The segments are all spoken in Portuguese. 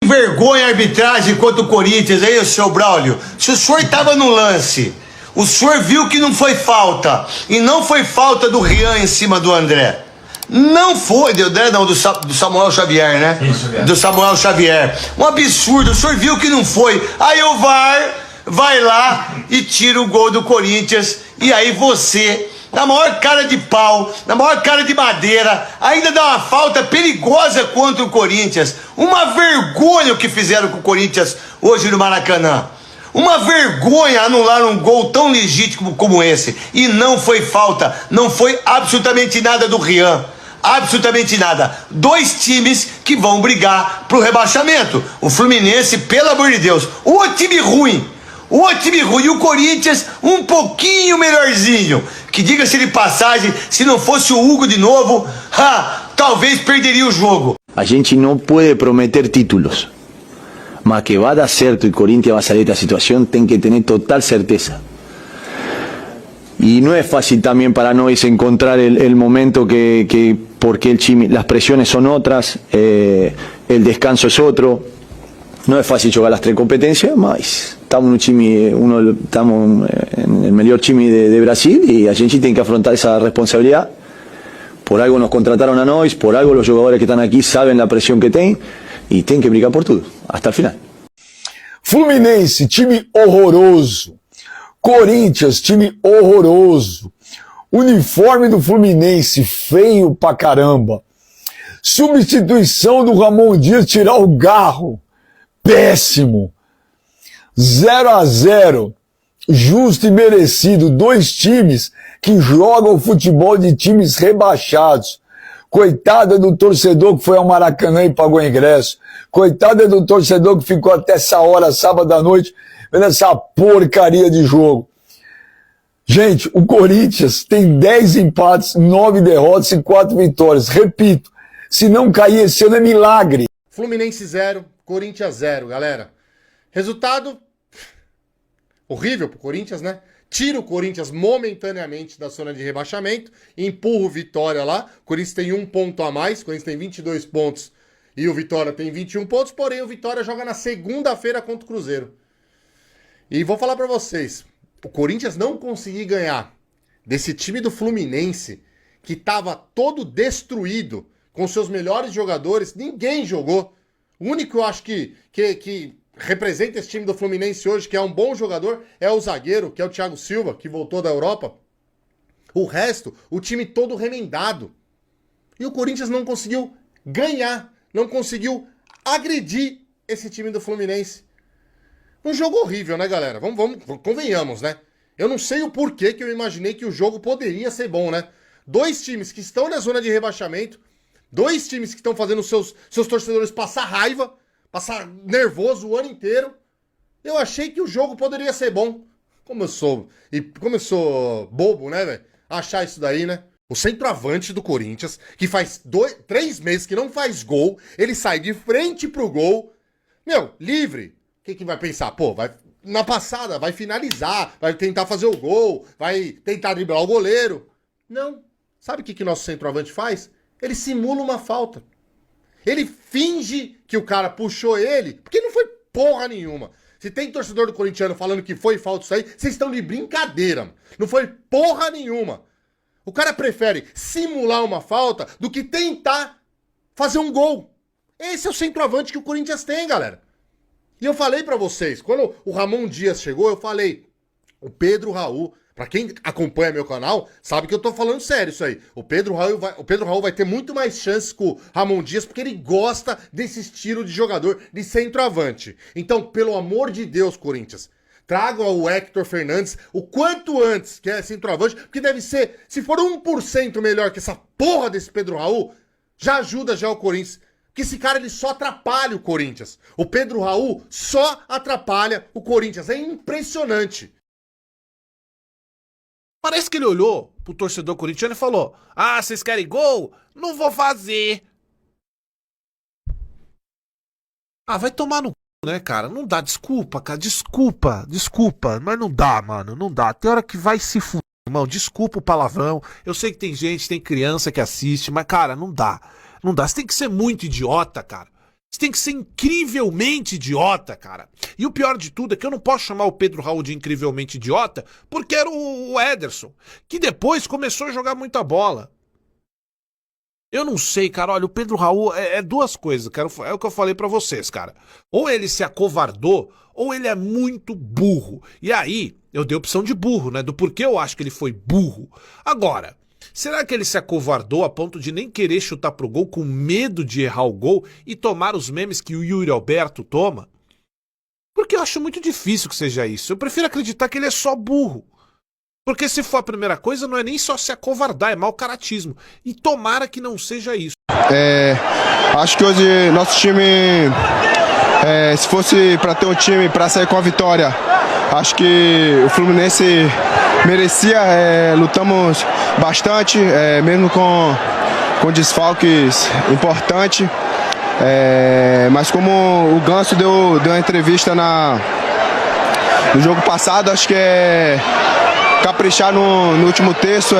Vergonha a arbitragem contra o Corinthians, aí, seu Braulio. Se o senhor estava no lance, o senhor viu que não foi falta, e não foi falta do Rian em cima do André. Não foi, do Samuel Xavier, né? Isso, do Samuel Xavier. Um absurdo, o senhor viu que não foi. Aí o VAR vai lá e tira o gol do Corinthians, e aí você, na maior cara de pau, na maior cara de madeira, ainda dá uma falta perigosa contra o Corinthians. Uma vergonha o que fizeram com o Corinthians hoje no Maracanã. Uma vergonha anular um gol tão legítimo como esse. E não foi falta, não foi absolutamente nada do Rian. Absolutamente nada. Dois times que vão brigar pro rebaixamento. O Fluminense, pelo amor de Deus, o time ruim. O time ruim. E o Corinthians um pouquinho melhorzinho. Que diga-se de passagem, se não fosse o Hugo de novo, talvez perderia o jogo. A gente não pode prometer títulos. Mas que va a dar certo y Corinthians va a salir de esta situación, tienen que tener total certeza. Y no es fácil también para nosotros encontrar el momento porque las presiones son otras, el descanso es otro. No es fácil jugar las tres competencias, mas estamos en el mejor time de Brasil y a gente tiene que afrontar esa responsabilidad. Por algo nos contrataron a nosotros, por algo los jugadores que están aquí saben la presión que tienen. E tem que brigar por tudo, até o final. Fluminense, time horroroso. Corinthians, time horroroso. Uniforme do Fluminense, feio pra caramba. Substituição do Ramon Dias, tirar o Garro, péssimo. 0-0, justo e merecido. Dois times que jogam futebol de times rebaixados. Coitada do torcedor que foi ao Maracanã e pagou ingresso. Coitada do torcedor que ficou até essa hora, sábado à noite, vendo essa porcaria de jogo. Gente, o Corinthians tem 10 empates, 9 derrotas e 4 vitórias. Repito, se não cair esse ano é milagre. Fluminense 0, Corinthians 0, galera. Resultado horrível pro Corinthians, né? Tira o Corinthians momentaneamente da zona de rebaixamento, empurra o Vitória lá. O Corinthians tem 1 ponto a mais, o Corinthians tem 22 pontos e o Vitória tem 21 pontos, porém o Vitória joga na segunda-feira contra o Cruzeiro. E vou falar pra vocês, o Corinthians não conseguir ganhar desse time do Fluminense, que tava todo destruído, com seus melhores jogadores, ninguém jogou. O único que eu acho que representa esse time do Fluminense hoje, que é um bom jogador, é o zagueiro, que é o Thiago Silva, que voltou da Europa. O resto, o time todo remendado. E o Corinthians não conseguiu ganhar, não conseguiu agredir esse time do Fluminense. Um jogo horrível, né, galera? Convenhamos, né? Eu não sei o porquê que eu imaginei que o jogo poderia ser bom, né? Dois times que estão na zona de rebaixamento, dois times que estão fazendo seus torcedores passar raiva, passar nervoso o ano inteiro. Eu achei que o jogo poderia ser bom. Como eu sou bobo, né, velho? Achar isso daí, né? O centroavante do Corinthians, que faz 3 meses que não faz gol, ele sai de frente pro gol. Meu, livre. O que vai pensar? Pô, na passada, vai finalizar, vai tentar fazer o gol, vai tentar driblar o goleiro. Não. Sabe o que nosso centroavante faz? Ele simula uma falta. Ele finge que o cara puxou ele, porque não foi porra nenhuma. Se tem torcedor do corintiano falando que foi falta isso aí, vocês estão de brincadeira, mano. Não foi porra nenhuma. O cara prefere simular uma falta do que tentar fazer um gol. Esse é o centroavante que o Corinthians tem, galera. E eu falei pra vocês, quando o Ramon Dias chegou, eu falei, o Pedro Raul, pra quem acompanha meu canal, sabe que eu tô falando sério isso aí. O Pedro Raul vai ter muito mais chances com o Ramon Dias, porque ele gosta desse estilo de jogador, de centroavante. Então, pelo amor de Deus, Corinthians, tragam o Héctor Fernandes o quanto antes, que é centroavante, porque deve ser, se for 1% melhor que essa porra desse Pedro Raul, já ajuda já o Corinthians. Porque esse cara, ele só atrapalha o Corinthians. O Pedro Raul só atrapalha o Corinthians. É impressionante. Parece que ele olhou pro torcedor corintiano e falou: ah, vocês querem gol? Não vou fazer. Ah, vai tomar no c, né, cara? Não dá, desculpa, cara, desculpa, mas não dá, mano, não dá. Tem hora que vai se fuder, irmão, desculpa o palavrão. Eu sei que tem gente, tem criança que assiste, mas, cara, não dá. Não dá, você tem que ser muito idiota, cara. Você tem que ser incrivelmente idiota, cara. E o pior de tudo é que eu não posso chamar o Pedro Raul de incrivelmente idiota, porque era o Ederson, que depois começou a jogar muita bola. Eu não sei, cara, olha, o Pedro Raul é duas coisas, cara, é o que eu falei pra vocês, cara. Ou ele se acovardou, ou ele é muito burro. E aí, eu dei a opção de burro, né, do porquê eu acho que ele foi burro. Agora, será que ele se acovardou a ponto de nem querer chutar pro gol com medo de errar o gol e tomar os memes que o Yuri Alberto toma? Porque eu acho muito difícil que seja isso. Eu prefiro acreditar que ele é só burro. Porque se for a primeira coisa, não é nem só se acovardar, é mau caratismo. E tomara que não seja isso. Acho que hoje nosso time, se fosse para ter um time para sair com a vitória, acho que o Fluminense merecia. Lutamos bastante, mesmo com desfalques importantes. Mas como o Ganso deu uma entrevista no jogo passado, acho que caprichar no último terço,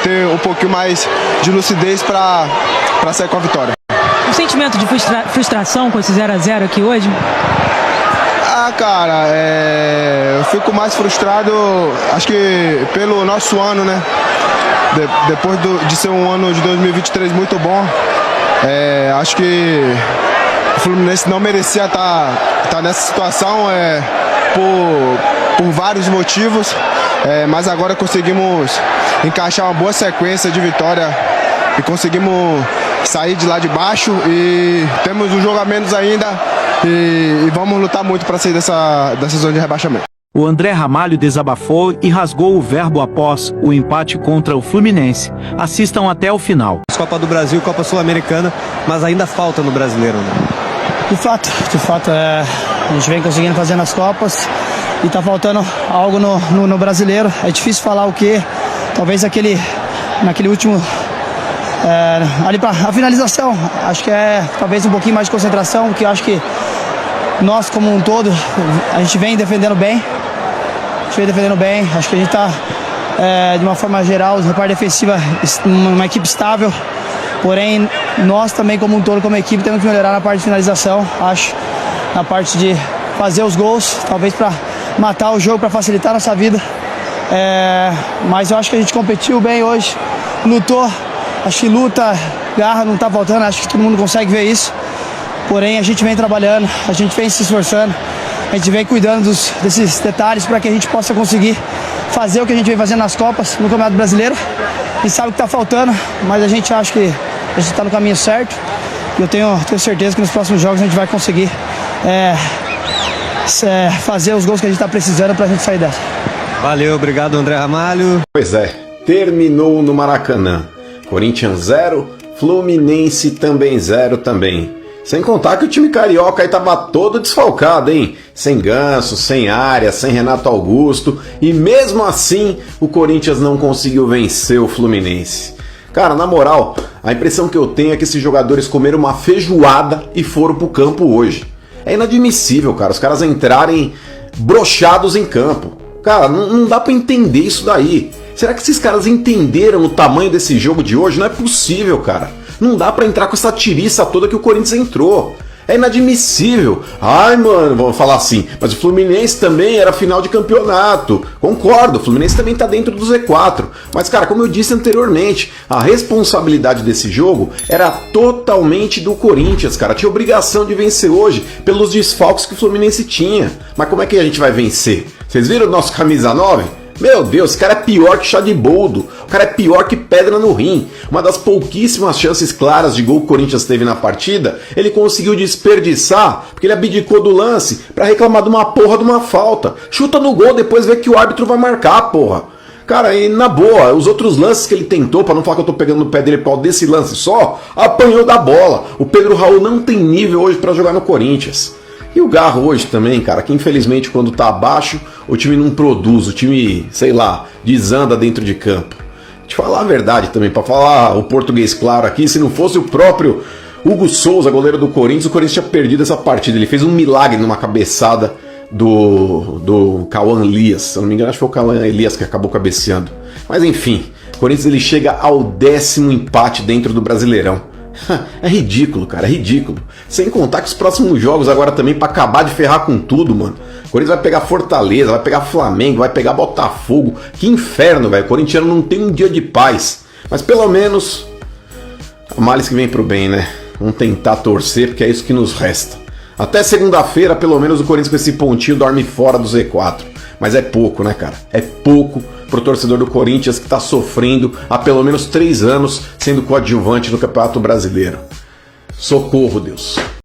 ter um pouquinho mais de lucidez para sair com a vitória. Um sentimento de frustração com esse 0-0 aqui hoje? Cara, eu fico mais frustrado, acho que pelo nosso ano, né? Depois de ser um ano de 2023 muito bom, acho que o Fluminense não merecia estar nessa situação por vários motivos. Mas agora conseguimos encaixar uma boa sequência de vitória e conseguimos sair de lá de baixo e temos um jogo a menos ainda e vamos lutar muito para sair dessa zona de rebaixamento. O André Ramalho desabafou e rasgou o verbo após o empate contra o Fluminense. Assistam até o final. Copa do Brasil, Copa Sul-Americana, mas ainda falta no Brasileiro, né? De fato, a gente vem conseguindo fazer nas Copas e tá faltando algo no Brasileiro. É difícil falar o que, talvez naquele último, ali para a finalização, acho que talvez um pouquinho mais de concentração, que eu acho que nós como um todo, a gente vem defendendo bem, acho que a gente tá de uma forma geral, na parte defensiva, uma equipe estável. Porém, nós também como um todo, como equipe, temos que melhorar na parte de finalização, acho, na parte de fazer os gols, talvez para matar o jogo, para facilitar a nossa vida. Mas eu acho que a gente competiu bem hoje, lutou, acho que luta, garra não está faltando, acho que todo mundo consegue ver isso. Porém, a gente vem trabalhando, a gente vem se esforçando, a gente vem cuidando desses detalhes para que a gente possa conseguir fazer o que a gente vem fazendo nas Copas, no Campeonato Brasileiro. A gente sabe o que está faltando, mas a gente acha que a gente está no caminho certo. E eu tenho certeza que nos próximos jogos a gente vai conseguir fazer os gols que a gente está precisando para a gente sair dessa. Valeu, obrigado André Ramalho. Pois é, terminou no Maracanã. Corinthians 0, Fluminense também 0 também. Sem contar que o time carioca aí tava todo desfalcado, hein? Sem Ganso, sem Arias, sem Renato Augusto. E mesmo assim, o Corinthians não conseguiu vencer o Fluminense. Cara, na moral, a impressão que eu tenho é que esses jogadores comeram uma feijoada e foram pro campo hoje. É inadmissível, cara, os caras entrarem broxados em campo. Cara, não dá pra entender isso daí. Será que esses caras entenderam o tamanho desse jogo de hoje? Não é possível, cara. Não dá pra entrar com essa tiriça toda que o Corinthians entrou. É inadmissível. Ai, mano, vamos falar assim, mas o Fluminense também era final de campeonato. Concordo, o Fluminense também tá dentro do Z4. Mas, cara, como eu disse anteriormente, a responsabilidade desse jogo era totalmente do Corinthians, cara. Tinha obrigação de vencer hoje pelos desfalques que o Fluminense tinha. Mas como é que a gente vai vencer? Vocês viram o nosso camisa 9? Meu Deus, esse cara é pior que chá de boldo. O cara é pior que pedra no rim. Uma das pouquíssimas chances claras de gol que o Corinthians teve na partida, ele conseguiu desperdiçar, porque ele abdicou do lance pra reclamar de uma porra de uma falta. Chuta no gol, depois vê que o árbitro vai marcar, porra. Cara, e na boa, os outros lances que ele tentou, pra não falar que eu tô pegando no pé dele por causa desse lance só, apanhou da bola. O Pedro Raul não tem nível hoje pra jogar no Corinthians. E o Garro hoje também, cara, que infelizmente quando tá abaixo, o time não produz, o time, sei lá, desanda dentro de campo. Te falar a verdade também, pra falar o português claro aqui, se não fosse o próprio Hugo Souza, goleiro do Corinthians, o Corinthians tinha perdido essa partida. Ele fez um milagre numa cabeçada do Cauã Elias. Se eu não me engano, acho que foi o Cauã Elias que acabou cabeceando. Mas enfim, o Corinthians ele chega ao 10º empate dentro do Brasileirão. É ridículo, cara, é ridículo. Sem contar que os próximos jogos agora também pra acabar de ferrar com tudo, mano. O Corinthians vai pegar Fortaleza, vai pegar Flamengo, vai pegar Botafogo. Que inferno, velho. O corintiano não tem um dia de paz. Mas pelo menos, males que vem pro bem, né? Vamos tentar torcer, porque é isso que nos resta. Até segunda-feira, pelo menos o Corinthians com esse pontinho dorme fora do Z4. Mas é pouco, né, cara? É pouco pro torcedor do Corinthians que tá sofrendo há pelo menos 3 anos sendo coadjuvante no Campeonato Brasileiro. Socorro, Deus.